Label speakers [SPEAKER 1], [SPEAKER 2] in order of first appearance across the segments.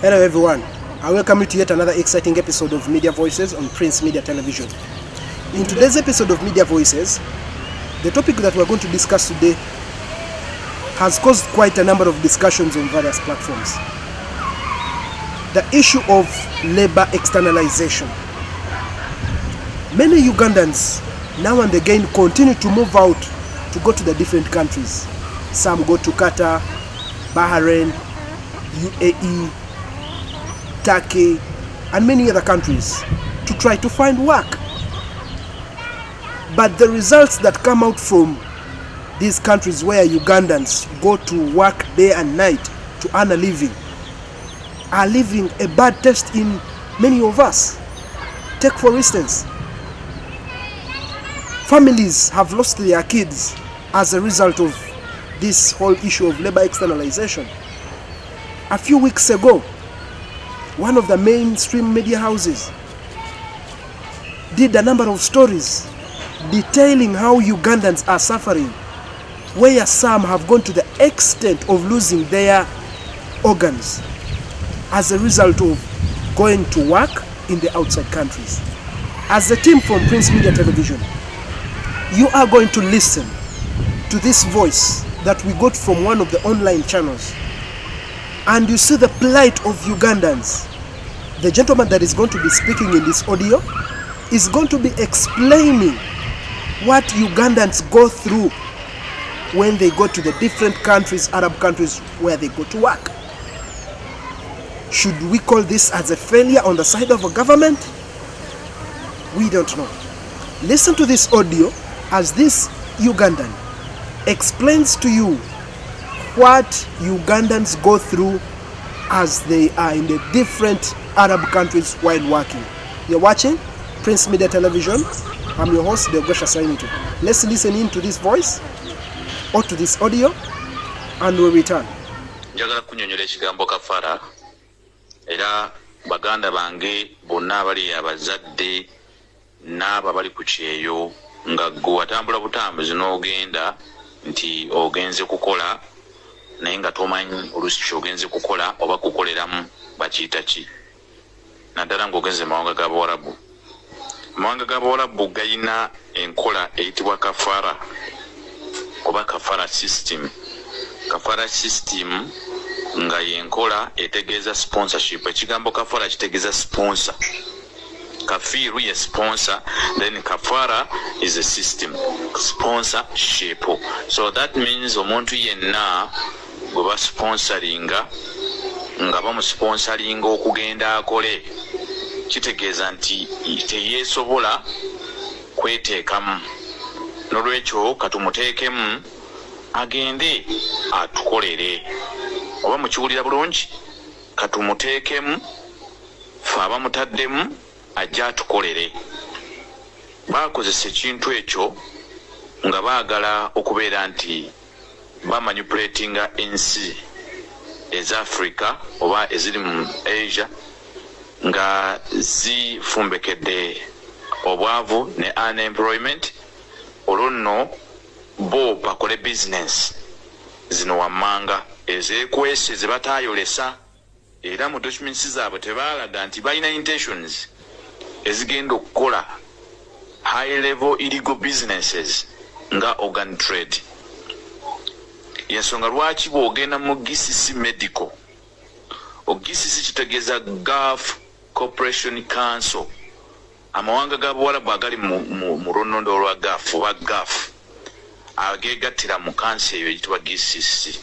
[SPEAKER 1] Hello everyone, I welcome you to yet another exciting episode of Media Voices on Prince Media Television. In today's episode of Media Voices, the topic that we're going to discuss today has caused quite a number of discussions on various platforms. The issue of labor externalization. Many Ugandans now and again continue to move out to go to the different countries. Some go to Qatar, Bahrain, UAE, Turkey, and many other countries to try to find work. But the results that come out from these countries where Ugandans go to work day and night to earn a living are leaving a bad taste in many of us. Take for instance, families have lost their kids as a result of this whole issue of labor externalization. A few weeks ago, one of the mainstream media houses did a number of stories detailing how Ugandans are suffering, where some have gone to the extent of losing their organs as a result of going to work in the outside countries. As a team from Prince Media Television, you are going to listen to this voice that we got from one of the online channels, and you see the plight of Ugandans. The gentleman that is going to be speaking in this audio is going to be explaining what Ugandans go through when they go to the different countries, Arab countries, where they go to work. Should we call this as a failure on the side of a government? We don't know. Listen to this audio as this Ugandan explains to you what Ugandans go through as they are in the different Arab countries while working. You're watching Prince Media Television. I'm your host, Deogosha Sainito. Let's listen in to this voice or to this audio and we'll return.
[SPEAKER 2] Njagala kunyonyola ekigambo kafara era baganda bange bonna abali abazadde n'abo bali ku kyeyo nga gwe watambula butambuzi n'ogenda nti ogenze kukola naye nga tomanyi oluusi kyogenze kukola oba kukoleramu bakiyita ki. Naddala ng'ogenze mawanga g'Abawarabu. Amawanga g'Abawarabu gayina enkola eyitibwa kafara oba kafara system. Kafara system nga yenkola etegeeza sponsorship. Ekigambo kafara kitegeeza sponsor. Kafiru ye sponsor, then kafara is a system, sponsorship. So that means omuntu yenna gwe ba sponsoringa nga bamusponsoringa okugenda akole, kitegeeza nti teyeesobola kweteekamu, n'olwekyo katumuteekemu agende atukolere. Oba mukiwulira bulungi? Katumuteekemu fe abamutaddemu ajja atukolere. Bakozesa ekintu ekyo nga baagala okubeera nti bamanipulatinga ensi eza Africa oba eziri mu Asia nga zifumbekedde obwavu ne unemployment. Olwo nno bo bakole business zino wammanga ezeekwese ze bataayolesa, era mu documents zaabwe tebaalaga nti balina intentions ezigenda okukola high level illegal businesses nga organ trade. Yensonga lwaki bw'ogenda mu GCC medical, GCC kitegeeza Gulf Corporation Council, amawanga g'Abawarabu agali mu lunondo olwa Gulf oba Gulf ageegattira mu kansi eyo eyitibwa GCC,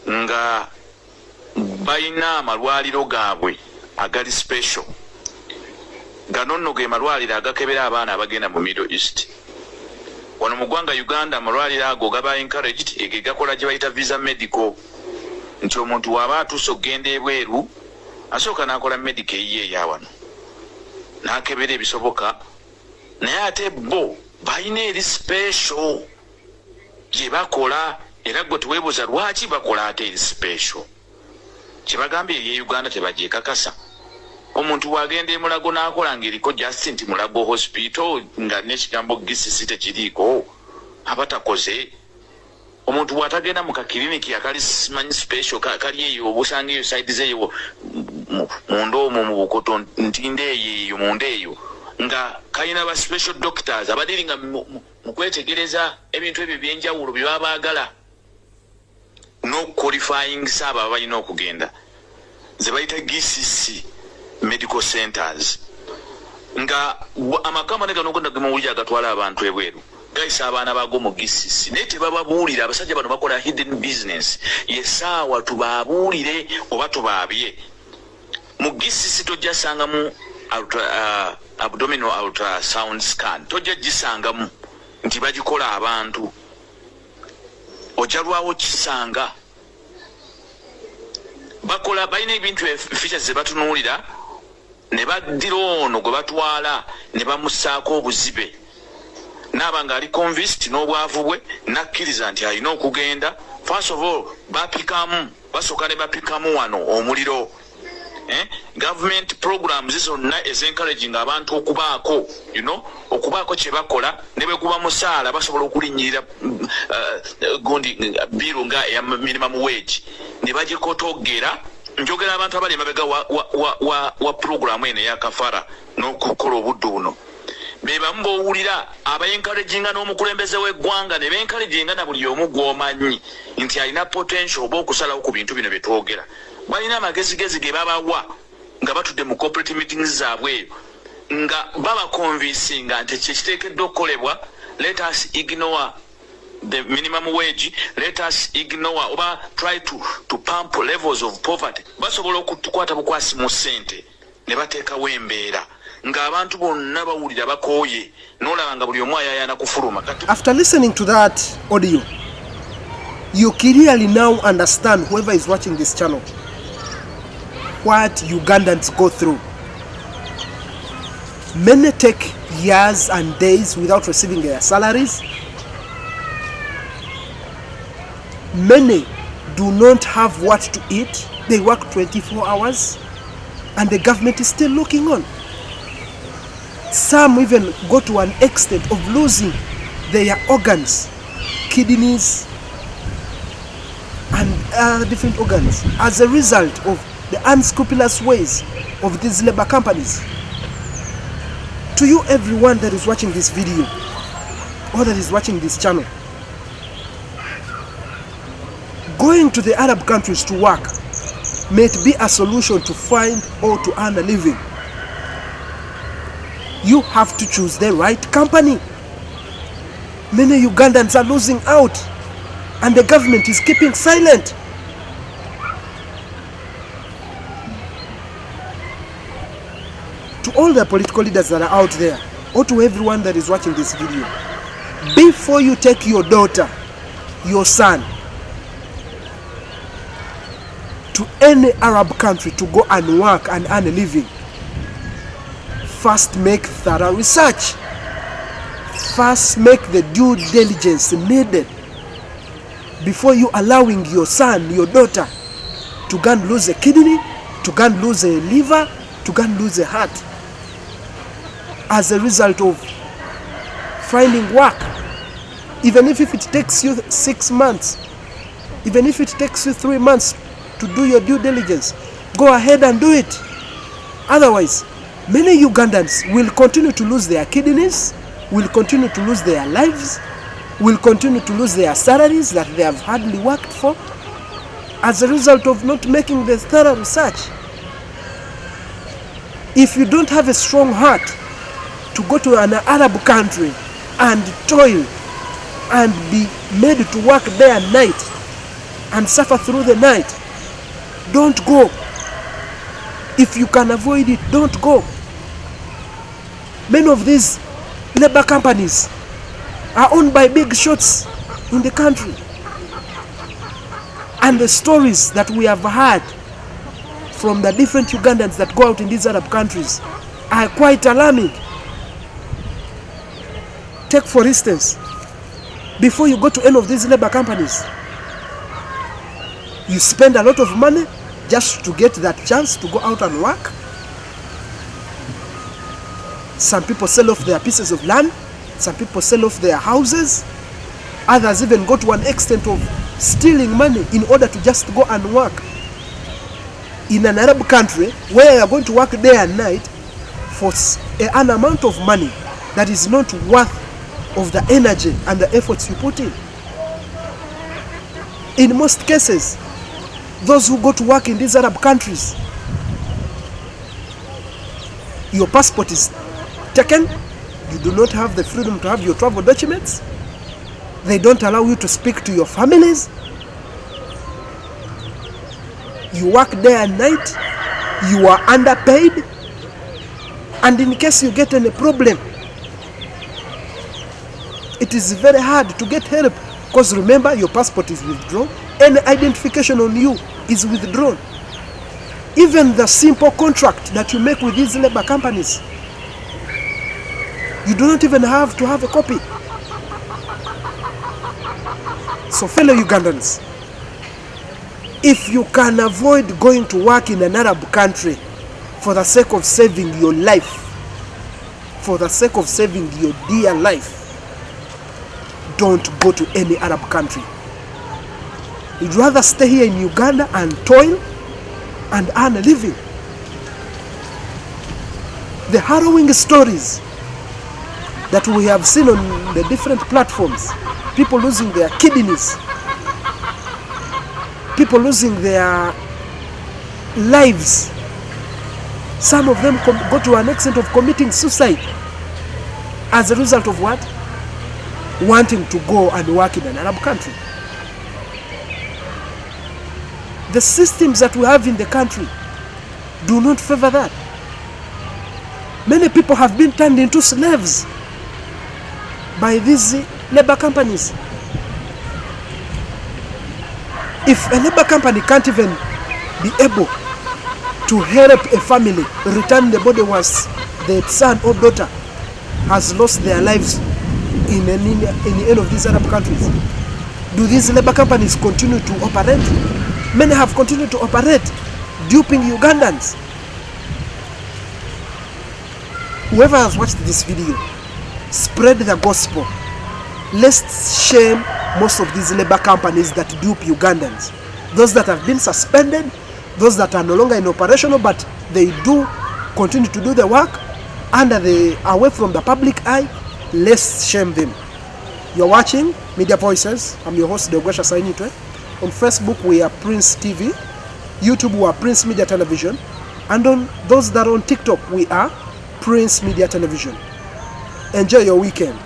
[SPEAKER 2] nga balina amalwaliro gaabwe agali special. Gano nno ge malwaliro agakebera abaana abagenda mu Middle East. Wano mu ggwanga Uganda amalwaliro ago gaba encouraged, ege gakola gye bayita visa medical, nti omuntu waba atuuse okugenda ebweru asooka n'akola medical eyiye eya wano n'akebera ebisoboka, naye ate bo balina eri special gye bakola, era gwe tuweebuuza lwaki bakola ate eri special. Kye bagambye eri Uganda tebagyekakasa. Omuntu wagenda emulago n'akola ng'eriko just nti Mulago hospital nga n'ekigambo GCC tekiriiko, abatakoze omuntu bw'atagenda mu kakiriniki akali simanyi special kali eyo obusanga eyo side zeeyo mundoomo mu bukoto ntinde eyo munda eyo nga kalina ba special doctors abadiringa mu kwetegereza ebintu ebyo byenjawulo bye baba baagala n'okuqualifying saaba abalina okugenda ze bayita GCC medical centers nga amakambane gano gonna gemawulira agatwala abantu ebweru gayisa abaana bago mu GCC naye tebababuulira abasajja bano bakola hidden business yesaawa tubabuulire oba tubaabye mu GCC tojja sangamu abdominal ultrasound scan tojja gisangamu nti bagikola abantu ojja lwawo kisanga bakola balina ebintu features ze batunuulira ne baddira ono gwe batwala ne bamusaako obuzibe naaba nga ali convinced n'obwavu bwe nakkiriza nti alina okugenda. First of all basooka ne bapikamu wano omuliro. Government programs zonna ezencouraging abantu okubaako okubaako kye bakola ne bwe kuba musaala basobola okulinnyirira gundi biru nga eya minimum wage ne bagikotogera. Njogera abantu abali emabega wa programu eno eyakafara n'okukola obudde buno be bamu b'owulira abayenkaleginga n'omukulembeze w'eggwanga ne benkaleginga na buli omu gw'omanyi nti alina potential oba okusalawo ku bintu bino bye twogera. Balina amagezigezi ge babawa nga batudde mu corporate meetings zaabwe eyo nga babakonvinsinga nti kyekiteekeddwa okukolebwa. Let us ignore the minimum wage, let us ignore oba try to pump levels of poverty. Basobola okutukwata bukwasi mu ssente ne bateekawo embeera ng'abantu bonna bawulira bakooye n'olaba nga buli omu ayayana kufuluma.
[SPEAKER 1] After listening to that audio, you clearly now understand, whoever is watching this channel, what Ugandans go through. Many take years and days without receiving their salaries. Many do not have what to eat. They work 24 hours and the government is still looking on. Some even go to an extent of losing their organs, kidneys and other different organs as a result of the unscrupulous ways of these labor companies. To you, everyone that is watching this video or that is watching this channel, going to the Arab countries to work may be a solution to find or to earn a living. You have to choose the right company. Many Ugandans are losing out and the government is keeping silent. To all the political leaders that are out there, or to everyone that is watching this video, before you take your daughter, your son, to any Arab country to go and work and earn a living, first make thorough research. First make the due diligence needed before you allowing your son, your daughter to go and lose a kidney, to go and lose a liver, to go and lose a heart as a result of finding work. Even if it takes you 6 months, even if it takes you 3 months to do your due diligence, go ahead and do it. Otherwise, many Ugandans will continue to lose their kidneys, will continue to lose their lives, will continue to lose their salaries that they have hardly worked for as a result of not making the thorough research. If you don't have a strong heart to go to an Arab country and toil and be made to work day and night and suffer through the night, don't go. If you can avoid it, don't go. Many of these labor companies are owned by big shots in the country. And the stories that we have heard from the different Ugandans that go out in these Arab countries are quite alarming. Take for instance, before you go to any of these labor companies, you spend a lot of money just to get that chance to go out and work. Some people sell off their pieces of land, some people sell off their houses Others even go to an extent of stealing money in order to just go and work. In an Arab country where you are going to work day and night for an amount of money that is not worth of the energy and the efforts you put in. In most cases, those who go to work in these Arab countries, your passport is taken, you do not have the freedom to have your travel documents, they don't allow you to speak to your families, you work day and night, you are underpaid, and in case you get any problem, it is very hard to get help, because remember, your passport is withdrawn, any identification on you is withdrawn. Even the simple contract that you make with these labor companies, you do not even have to have a copy. So fellow Ugandans, if you can avoid going to work in an Arab country for the sake of saving your life, for the sake of saving your dear life, don't go to any Arab country. You'd rather stay here in Uganda and toil and earn a living. The harrowing stories that we have seen on the different platforms, people losing their kidneys, people losing their lives, some of them go to an extent of committing suicide as a result of what? Wanting to go and work in an Arab country. The systems that we have in the country do not favor that. Many people have been turned into slaves by these labor companies. If a labor company can't even be able to help a family return the body once the son or daughter has lost their lives in any of these Arab countries, do these labor companies continue to operate? Many have continued to operate, duping Ugandans. Whoever has watched this video, spread the gospel. Let's shame most of these labor companies that dupe Ugandans. Those that have been suspended, those that are no longer in operational, but they do continue to do the work away from the public eye. Let's shame them. You're watching Media Voices. I'm your host, Deogwesha Sainitwe. On Facebook, we are Prince TV. YouTube, we are Prince Media Television. And on those that are on TikTok, we are Prince Media Television. Enjoy your weekend.